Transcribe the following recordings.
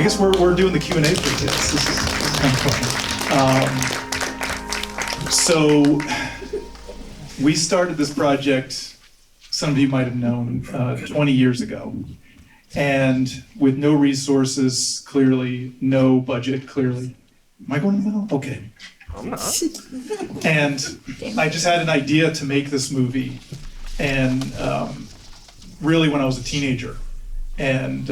I guess we're doing the Q&A for this. This is kind of fun. So we started this project, some of you might have known, 20 years ago. And with no resources, clearly, no budget, clearly. Am I going in the middle? Okay. I'm not. And I just had an idea to make this movie. And really when I was a teenager. And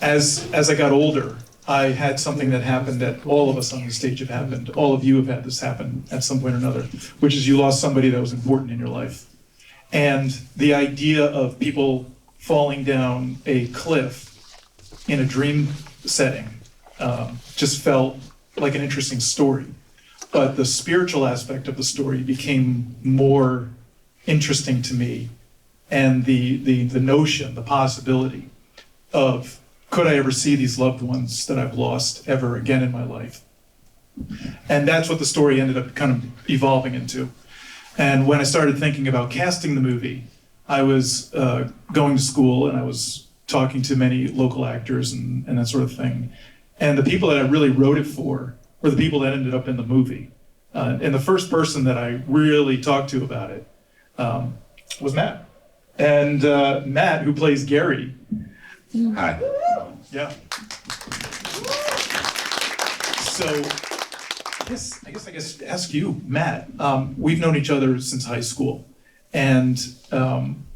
as I got older, I had something that happened that all of us on the stage have happened. All of you have had this happen at some point or another, which is you lost somebody that was important in your life. And the idea of people falling down a cliff in a dream setting just felt like an interesting story. But the spiritual aspect of the story became more interesting to me. And the notion, the possibility of, could I ever see these loved ones that I've lost ever again in my life? And that's what the story ended up kind of evolving into. And when I started thinking about casting the movie, I was going to school and I was talking to many local actors and that sort of thing. And the people that I really wrote it for were the people that ended up in the movie. And the first person that I really talked to about it was Matt. And Matt, who plays Gary. Hi. Yeah. So I guess ask you, Matt. We've known each other since high school. And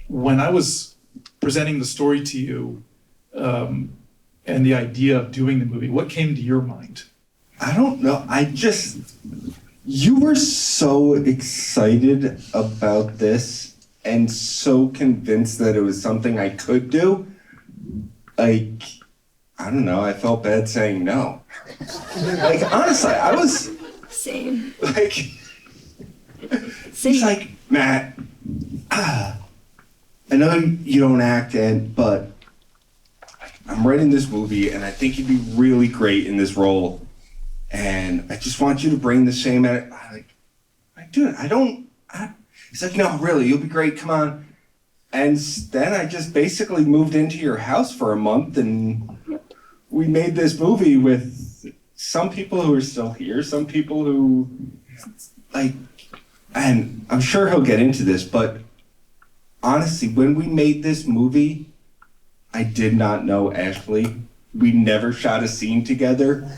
when I was presenting the story to you and the idea of doing the movie, what came to your mind? I don't know. You were so excited about this and so convinced that it was something I could do. Like, I don't know, I felt bad saying no. Like, honestly, I was... Same. Like... He's like, Matt, I know you don't act, but I'm writing this movie and I think you'd be really great in this role. And I just want you to bring the same attitude. Dude, he's like, no, really, you'll be great, come on. And then I just basically moved into your house for a month and we made this movie with some people who are still here, some people who, and I'm sure he'll get into this, but honestly, when we made this movie, I did not know Ashley. We never shot a scene together.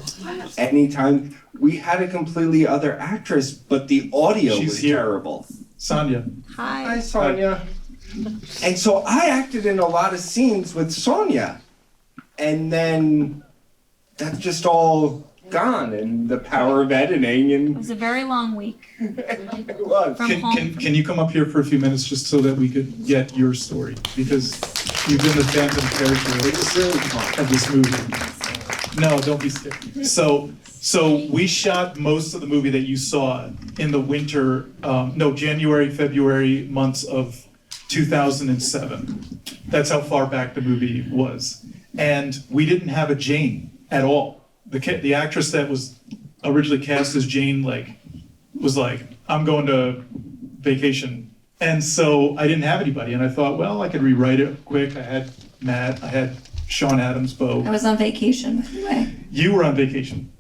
Anytime. We had a completely other actress, but the audio was terrible. Sonia. Hi, Sonia. And so I acted in a lot of scenes with Sonia. And then that's just all gone, and the power of editing. And It was a very long week. It was. Can you come up here for a few minutes just so that we could get your story? Because you've been the phantom character of this movie. No, don't be scared. So we shot most of the movie that you saw in the winter, January, February months of 2007. That's how far back the movie was. And we didn't have a Jane at all. The actress that was originally cast as Jane was like, I'm going to vacation. And so I didn't have anybody. And I thought, well, I could rewrite it quick. I had Matt, I had Sean Adams, Bo. I was on vacation, by the way. You were on vacation.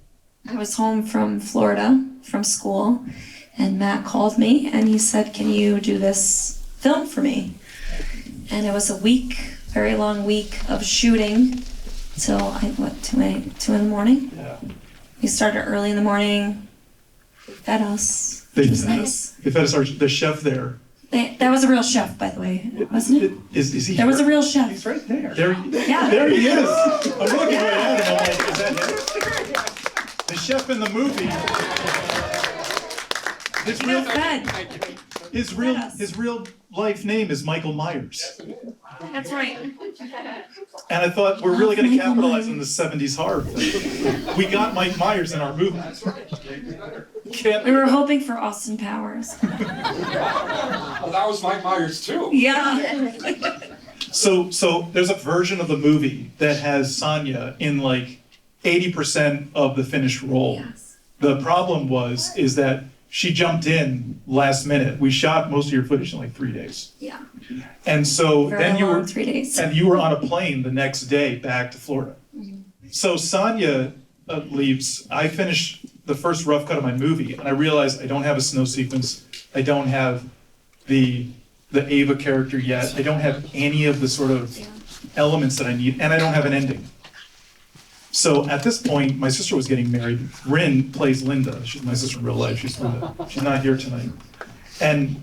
I was home from Florida from school, and Matt called me and he said, can you do this film for me? And it was a week, very long week of shooting till 2 in the morning? Yeah. We started early in the morning. They fed us, which was nice. They fed us the chef there. That was a real chef, by the way, wasn't it? Is he There here? was a real chef. He's right there. Yeah. There he is. I'm looking right at him. I'm like, is that him? The chef in the movie. His real life name is Michael Myers. That's right. And I thought, we're really going to capitalize on the 70s horror film. We got Mike Myers in our movie. We were hoping for Austin Powers. Well, that was Mike Myers too. Yeah. So there's a version of the movie that has Sonia in like 80% of the finished role. Yes. The problem is that she jumped in last minute. We shot most of your footage in like 3 days. Yeah. And so Very then you long were 3 days. and you were on a plane the next day back to Florida. Mm-hmm. So Sonia leaves. I finish the first rough cut of my movie, and I realize I don't have a snow sequence. I don't have the Ava character yet. I don't have any of the sort of elements that I need, and I don't have an ending. So at this point, my sister was getting married. Rhin plays Linda. She's my sister in real life. She's Linda. She's not here tonight. And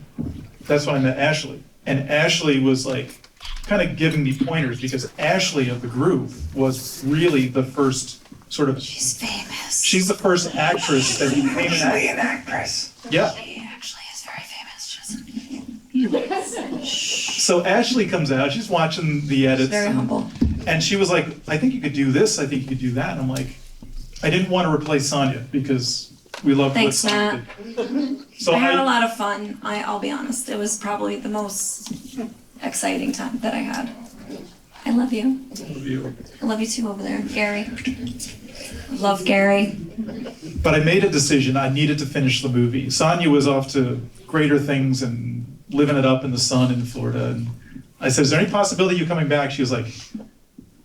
that's when I met Ashley. And Ashley was like kind of giving me pointers because Ashley of the group was really the first sort of. She's famous. She's the first actress that became an actress. Yeah. She actually is very famous. So Ashley comes out. She's watching the edits. Very humble. And she was like, I think you could do this. I think you could do that. And I'm like, I didn't want to replace Sonia because we loved Thanks, what Sonia did. So I had a lot of fun. I'll be honest. It was probably the most exciting time that I had. I love you. I love you too over there, Gary. Love Gary. But I made a decision. I needed to finish the movie. Sonia was off to greater things and living it up in the sun in Florida. And I said, is there any possibility of you coming back? She was like,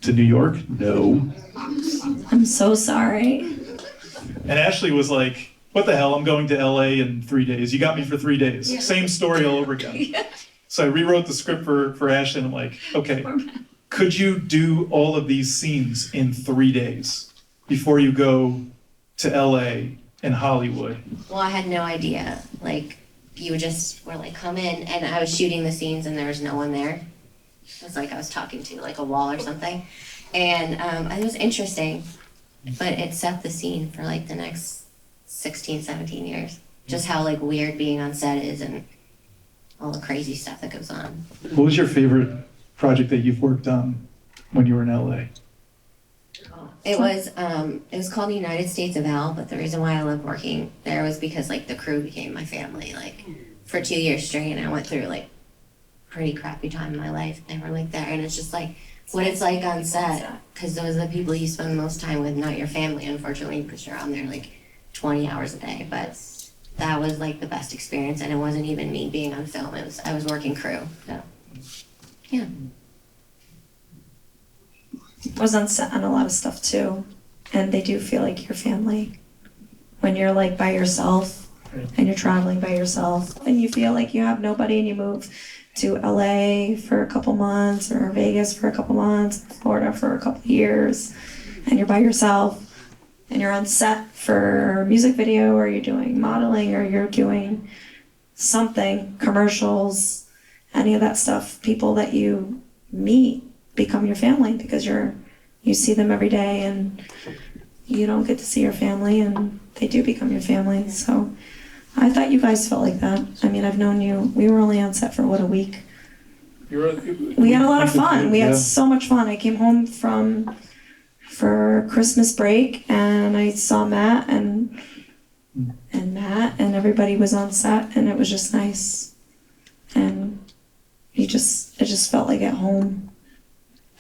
to New York? No. I'm so sorry. And Ashley was like, what the hell? I'm going to LA in 3 days. You got me for 3 days. Yeah. Same story all over again. Yeah. So I rewrote the script for Ashley, and I'm like, okay, could you do all of these scenes in 3 days before you go to LA and Hollywood? Well, I had no idea. Like, you just were like, come in, and I was shooting the scenes and there was no one there. It was like I was talking to like a wall or something. And it was interesting, but it set the scene for like the next 16, 17 years. Just how like weird being on set is and all the crazy stuff that goes on. What was your favorite project that you've worked on when you were in LA? It was called the United States of L, but the reason why I loved working there was because like the crew became my family. Like for 2 years straight, and I went through like pretty crappy time in my life. They were like there, and it's just like what it's like on set, because those are the people you spend the most time with, not your family, unfortunately, because you're on there like 20 hours a day. But that was like the best experience, and it wasn't even me being on film. I was working crew. So yeah. I was on set on a lot of stuff too, and they do feel like your family when you're like by yourself and you're traveling by yourself and you feel like you have nobody, and you move to LA for a couple months or Vegas for a couple months, Florida for a couple years, and you're by yourself and you're on set for a music video, or you're doing modeling, or you're doing something, commercials, any of that stuff. People that you meet become your family because you see them every day, and you don't get to see your family, and they do become your family. So I thought you guys felt like that. I mean, I've known you. We were only on set for a week. We had a lot of fun. We had so much fun. I came home for Christmas break, and I saw Matt and Matt, and everybody was on set, and it was just nice. And it just felt like at home.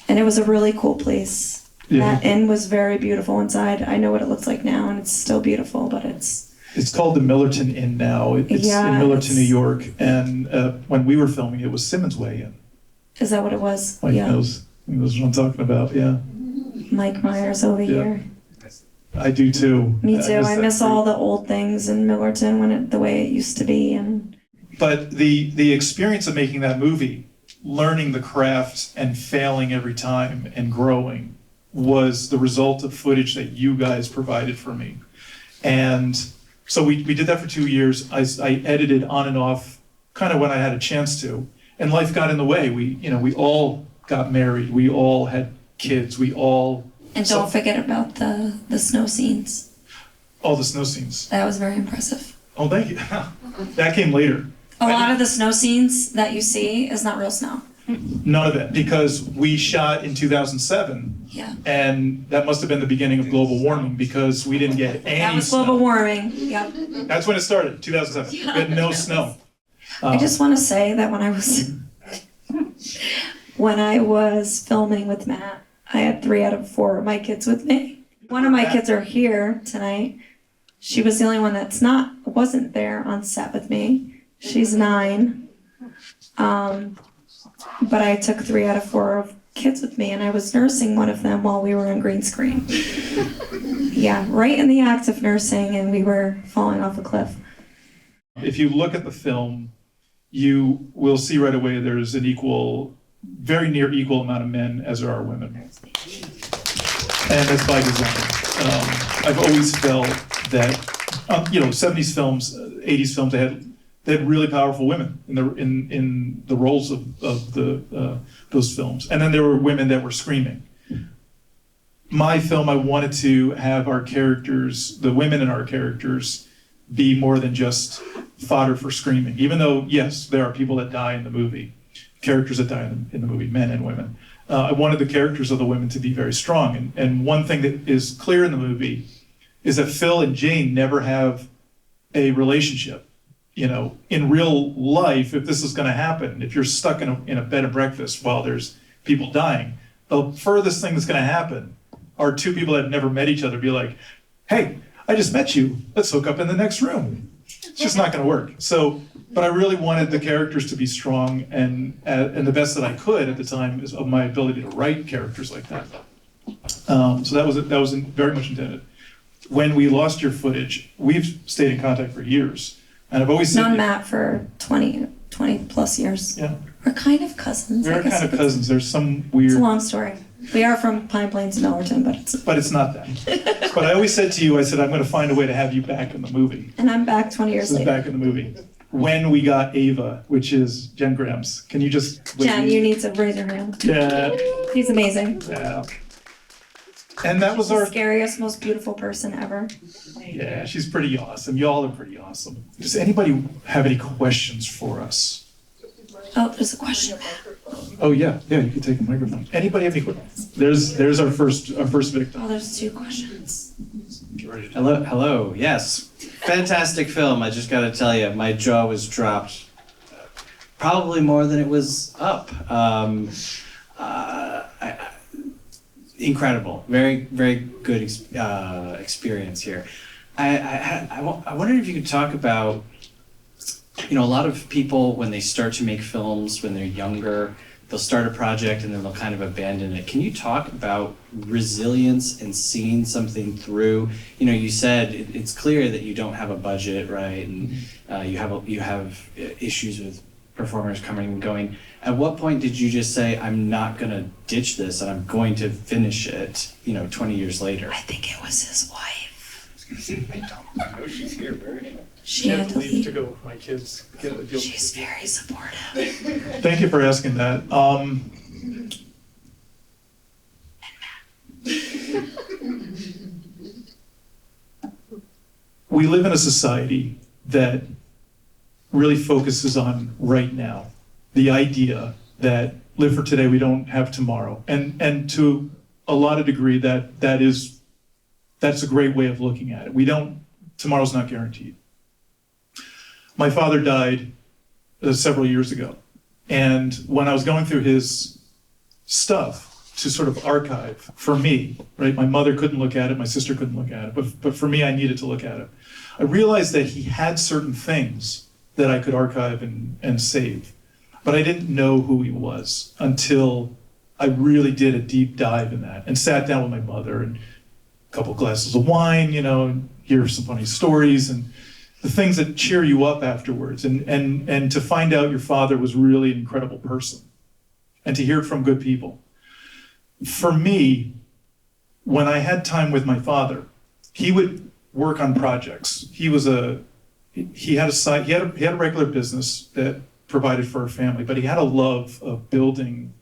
And it was a really cool place. Yeah. That inn was very beautiful inside. I know what it looks like now, and it's still beautiful, but it's called the Millerton Inn now. It's in Millerton, New York. And when we were filming, it was Simmons Way Inn. Is that what it was? Mike knows. He knows what I'm talking about, yeah. Mike Myers over here. I do too. Me too. I miss all the old things in Millerton the way it used to be. But the experience of making that movie, learning the craft and failing every time and growing, was the result of footage that you guys provided for me. And so we did that for 2 years. I edited on and off kind of when I had a chance to, and life got in the way. We all got married. We all had kids. And don't forget about the snow scenes. All the snow scenes. That was very impressive. Oh, thank you. That came later. A lot of the snow scenes that you see is not real snow. None of it, because we shot in 2007. Yeah. And that must have been the beginning of global warming, because we didn't get any That was snow. global warming. Yep. That's when it started, 2007. Yeah. We had no snow. I just want to say that when I was filming with Matt, I had 3 out of 4 of my kids with me. One of my kids are here tonight. She was the only one wasn't there on set with me. She's 9. But I took 3 out of 4 kids with me, and I was nursing one of them while we were on green screen. Yeah, right in the act of nursing, and we were falling off a cliff. If you look at the film, you will see right away there's an very near equal amount of men as there are women. And that's by design. I've always felt that, 70s films, 80s films, they had really powerful women in the roles of those films. And then there were women that were screaming. My film, I wanted to have our characters, the women in our characters, be more than just fodder for screaming. Even though, yes, there are people that die in the movie, characters that die in the movie, men and women. I wanted the characters of the women to be very strong. And one thing that is clear in the movie is that Phil and Jane never have a relationship. In real life, if this is going to happen, if you're stuck in a bed and breakfast while there's people dying, the furthest thing that's going to happen are two people that have never met each other be like, hey, I just met you. Let's hook up in the next room. It's just not going to work. But I really wanted the characters to be strong and the best that I could at the time is of my ability to write characters like that. So that was very much intended. When we lost your footage, we've stayed in contact for years. And I've always said... Known Matt for 20 plus years. Yeah. We're kind of cousins. We're kind of cousins. There's some weird... It's a long story. We are from Pine Plains and Millerton, but it's... But it's not that. But I always said to you, I said, I'm going to find a way to have you back in the movie. And I'm back 20 years later. Back in the movie. When we got Ava, which is Jen Grams. Can you just... Jen, you need to raise your hand. Yeah. He's amazing. Yeah. And that was The our... scariest, most beautiful person ever. Yeah, she's pretty awesome. Y'all are pretty awesome. Does anybody have any questions for us? Oh, there's a question. Oh, yeah, you can take a microphone. Anybody have any questions? There's our first victim. Oh, there's 2 questions. Hello, yes. Fantastic film. I just got to tell you, my jaw was dropped probably more than it was up. Incredible. Very, very good experience here. I wondered if you could talk about, a lot of people, when they start to make films, when they're younger, they'll start a project and then they'll kind of abandon it. Can you talk about resilience and seeing something through? You said it's clear that you don't have a budget, right? And you have issues with performers coming and going. At what point did you just say, I'm not going to ditch this and I'm going to finish it, 20 years later? I think it was his wife. I was gonna say, I know she's here, very. She had to leave. to go with my kids. She's very supportive. Thank you for asking that. We live in a society that really focuses on right now. The idea that live for today, we don't have tomorrow. And to a lot of degree, that's a great way of looking at it. Tomorrow's not guaranteed. My father died several years ago. And when I was going through his stuff to sort of archive for me, right? My mother couldn't look at it, my sister couldn't look at it, but for me, I needed to look at it. I realized that he had certain things that I could archive and save. But I didn't know who he was until I really did a deep dive in that and sat down with my mother and a couple glasses of wine, and hear some funny stories and the things that cheer you up afterwards. And to find out your father was really an incredible person and to hear it from good people. For me, when I had time with my father, he would work on projects. He had a regular business that provided for our family, but he had a love of building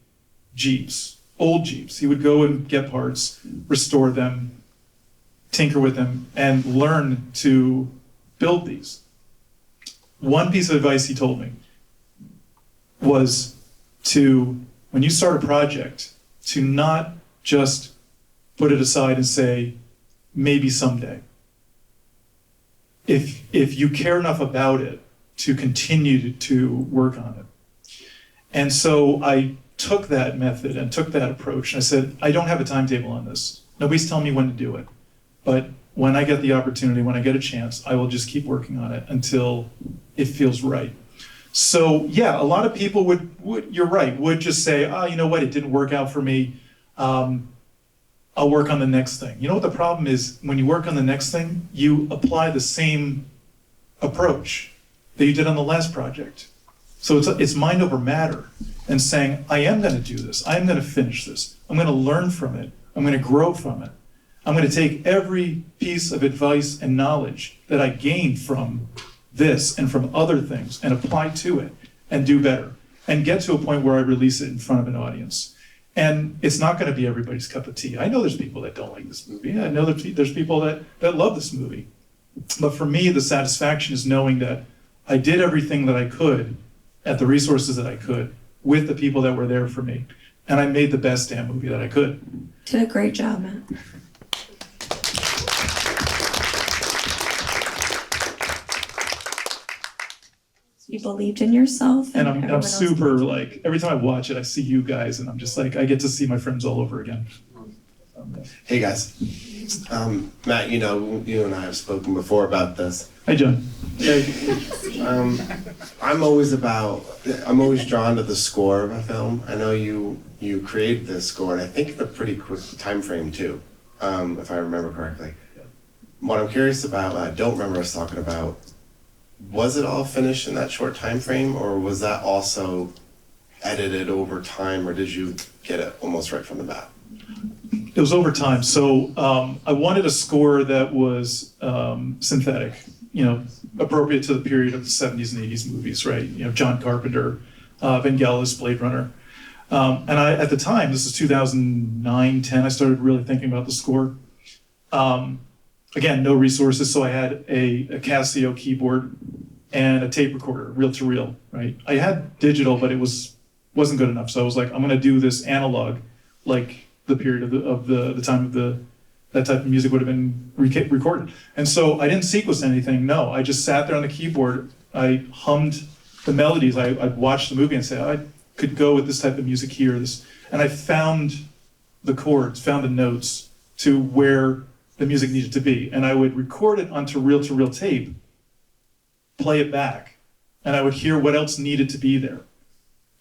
Jeeps, old Jeeps. He would go and get parts, restore them, tinker with them, and learn to build these. One piece of advice he told me was when you start a project, to not just put it aside and say, maybe someday. If you care enough about it, to continue to work on it. And so I took that method and took that approach. And I said, I don't have a timetable on this. Nobody's telling me when to do it. But when I get the opportunity, when I get a chance, I will just keep working on it until it feels right. So yeah, a lot of people would you're right, would just say, oh, you know what, it didn't work out for me. I'll work on the next thing. You know what the problem is? When you work on the next thing, you apply the same approach that you did on the last project. So it's mind over matter, and saying, I am going to do this. I am going to finish this. I'm going to learn from it. I'm going to grow from it. I'm going to take every piece of advice and knowledge that I gained from this and from other things and apply to it and do better and get to a point where I release it in front of an audience. And it's not going to be everybody's cup of tea. I know there's people that don't like this movie. I know there's people that love this movie. But for me, the satisfaction is knowing that I did everything that I could at the resources that I could with the people that were there for me. And I made the best damn movie that I could. Did a great job, Matt. You believed in yourself. And everyone I'm else super, believed. like, every time I watch it, I see you guys, and I'm just like, I get to see my friends all over again. Hey guys, Matt, you know, you and I have spoken before about this. Hi, John. I'm always drawn to the score of a film. I know you created this score, and I think in a pretty quick time frame too, if I remember correctly. What I'm curious about, I don't remember us talking about, was it all finished in that short time frame, or was that also edited over time, or did you get it almost right from the bat? It was over time. So I wanted a score that was synthetic, you know, appropriate to the period of the 70s and 80s movies, right? You know, John Carpenter, Vangelis, Blade Runner. And I, at the time, this is 2009, 10, I started really thinking about the score. Again, no resources, so I had a Casio keyboard and a tape recorder, reel-to-reel, right? I had digital, but it wasn't good enough. So I was like, I'm gonna do this analog, like the period of the time of that type of music would have been recorded. And so I didn't sequence anything, no. I just sat there on the keyboard, I hummed the melodies, I'd watch the movie and say, I could go with this type of music here, and I found the chords, found the notes to where the music needed to be. And I would record it onto reel-to-reel tape, play it back, and I would hear what else needed to be there.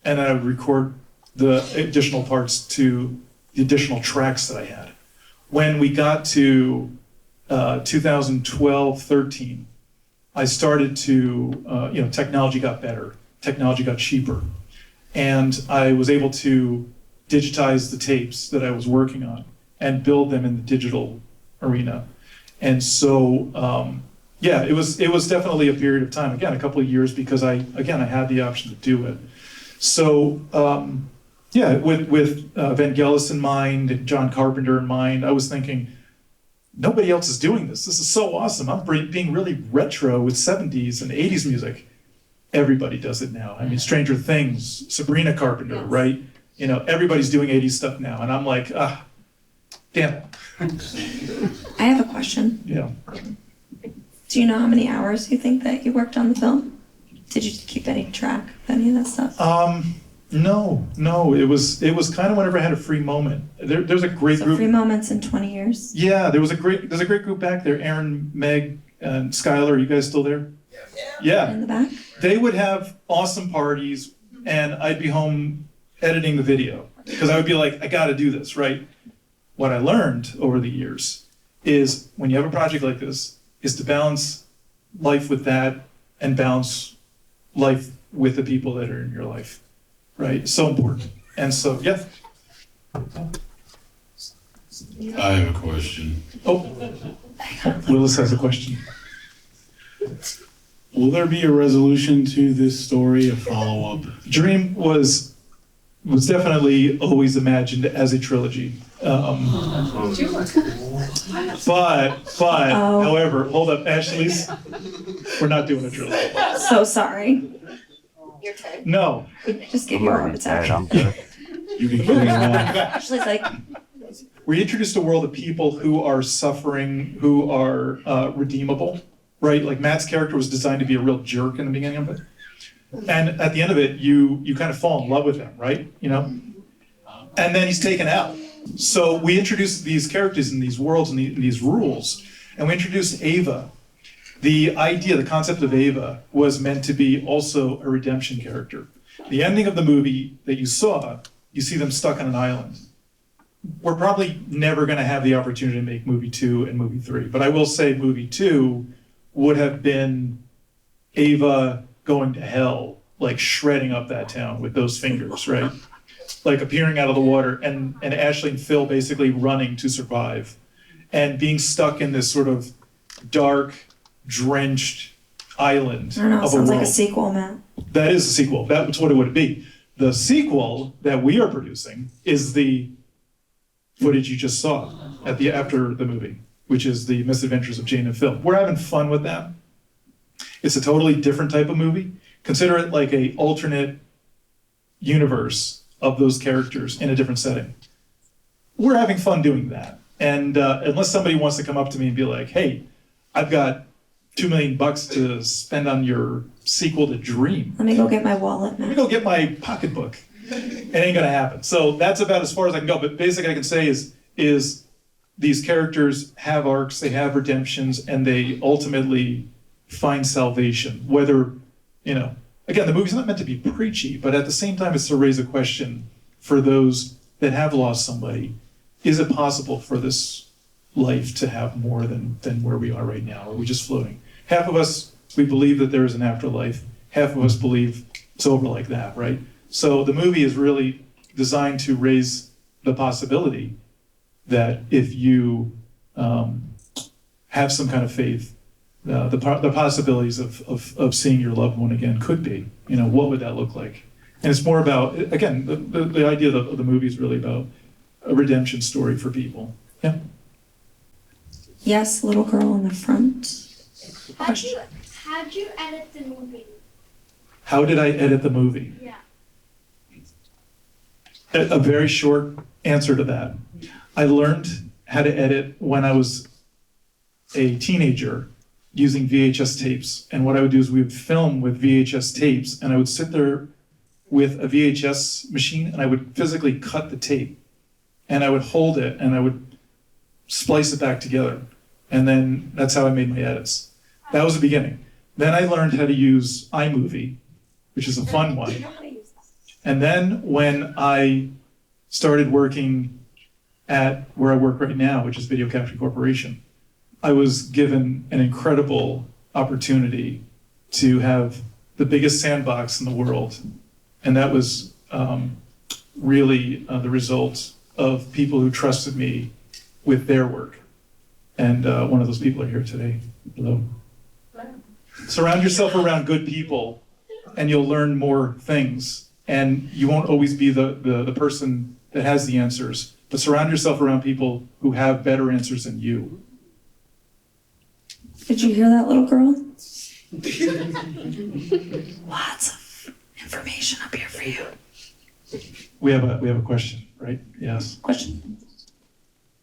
And then I would record the additional parts to the additional tracks that I had. When we got to 2012, 13, I started to, technology got better, technology got cheaper, and I was able to digitize the tapes that I was working on and build them in the digital arena. And so, it was definitely a period of time, again, a couple of years, because I had the option to do it. So, with Vangelis in mind and John Carpenter in mind, I was thinking, nobody else is doing this. This is so awesome. I'm being really retro with 70s and 80s music. Everybody does it now. I mean, Stranger Things, Sabrina Carpenter, yes. Right? You know, everybody's doing 80s stuff now. And I'm like, damn it. I have a question. Yeah. Do you know how many hours you think that you worked on the film? Did you keep any track of any of that stuff? No. It was kind of whenever I had a free moment. There's a great group. Free moments in 20 years? Yeah, there's a great group back there. Aaron, Meg, and Skylar, are you guys still there? Yeah. In the back? They would have awesome parties, and I'd be home editing the video. Because I would be like, I gotta do this, right? What I learned over the years is when you have a project like this, is to balance life with that and balance life with the people that are in your life, right? So important. And so, yeah. I have a question. Oh, Willis has a question. Will there be a resolution to this story, a follow-up? Dream was definitely always imagined as a trilogy. However, hold up, Ashley's, we're not doing a trilogy. So sorry. Your turn. No. I just gave you a heart attack. You can carry on. Ashley's like, We introduced a world of people who are suffering, who are redeemable, right? Like Matt's character was designed to be a real jerk in the beginning of it. And at the end of it, you kind of fall in love with him, right? You know? And then he's taken out. So we introduced these characters in these worlds and these rules. And we introduced Ava, The idea, the concept of Ava was meant to be also a redemption character. The ending of the movie that you saw, you see them stuck on an island. We're probably never going to have the opportunity to make movie 2 and movie 3, but I will say movie 2 would have been Ava going to hell, like shredding up that town with those fingers, right? Like appearing out of the water, and Ashley and Phil basically running to survive and being stuck in this sort of dark, drenched island I don't know, it of a sounds like world. a sequel, Matt. That is a sequel. That's what it would be. The sequel that we are producing is the footage you just saw after the movie, which is the misadventures of Jane and Phil. We're having fun with that. It's a totally different type of movie. Consider it like a alternate universe of those characters in a different setting. We're having fun doing that. And unless somebody wants to come up to me and be like, hey, I've got $2 million to spend on your sequel to Dream. Let me go get my wallet, Let me Matt. go get my pocketbook. It ain't gonna happen. So that's about as far as I can go. But basically I can say is these characters have arcs, they have redemptions, and they ultimately find salvation. Whether, again, the movie's not meant to be preachy, but at the same time it's to raise a question for those that have lost somebody. Is it possible for this life to have more than where we are right now? Are we just floating? Half of us, we believe that there is an afterlife. Half of us believe it's over like that, right? So the movie is really designed to raise the possibility that if you have some kind of faith, the possibilities of seeing your loved one again could be, what would that look like? And it's more about, again, the idea of the movie is really about a redemption story for people. Yeah. Yes, little girl in the front. How'd you edit the movie? How did I edit the movie? Yeah. A very short answer to that. I learned how to edit when I was a teenager using VHS tapes. And what I would do is we would film with VHS tapes, and I would sit there with a VHS machine and I would physically cut the tape. And I would hold it and I would splice it back together. And then that's how I made my edits. That was the beginning. Then I learned how to use iMovie, which is a fun one. And then when I started working at where I work right now, which is Video Capture Corporation, I was given an incredible opportunity to have the biggest sandbox in the world. And that was really the result of people who trusted me with their work. And one of those people are here today. Hello. Surround yourself around good people and you'll learn more things. And you won't always be the person that has the answers, but surround yourself around people who have better answers than you. Did you hear that, little girl? Lots of information up here for you. We have a question, right? Yes. Question?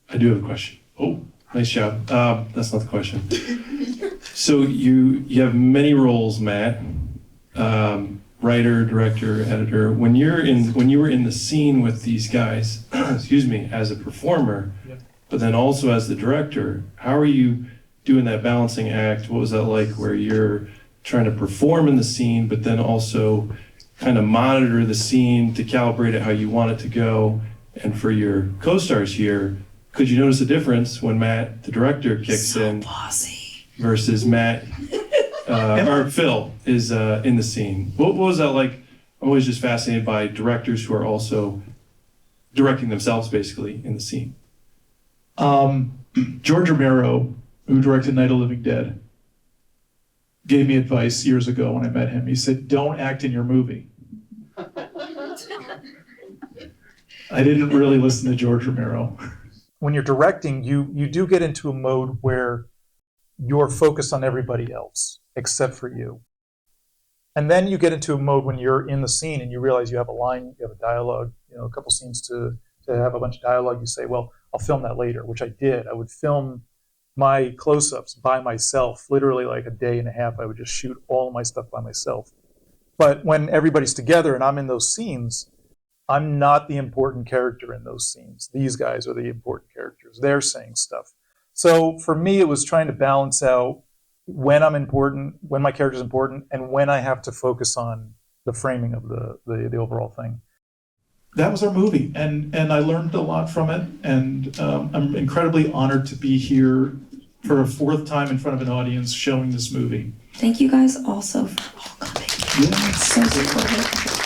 I do have a question. Oh, nice job. That's not the question. So you have many roles, Matt. Writer, director, editor. When you were in the scene with these guys, excuse me, as a performer, Yep. but then also as the director, how are you doing that balancing act? What was that like, where you're trying to perform in the scene, but then also kind of monitor the scene to calibrate it how you want it to go? And for your co-stars here, could you notice a difference when Matt, the director, kicks in Bossy. versus Matt or Phil is in the scene? What was that like? I'm always just fascinated by directors who are also directing themselves basically in the scene. George Romero, who directed Night of the Living Dead, gave me advice years ago when I met him. He said, don't act in your movie. I didn't really listen to George Romero. When you're directing, you do get into a mode where you're focused on everybody else except for you. And then you get into a mode when you're in the scene and you realize you have a line, you have a dialogue, a couple scenes to have a bunch of dialogue. You say, well, I'll film that later, which I did. I would film my close-ups by myself, literally like a day and a half. I would just shoot all of my stuff by myself. But when everybody's together and I'm in those scenes, I'm not the important character in those scenes. These guys are the important characters. They're saying stuff. So for me, it was trying to balance out when I'm important, when my character's important, and when I have to focus on the framing of the overall thing. That was our movie, and I learned a lot from it, and I'm incredibly honored to be here for a fourth time in front of an audience showing this movie. Thank you guys also for all coming. Yeah. So supportive.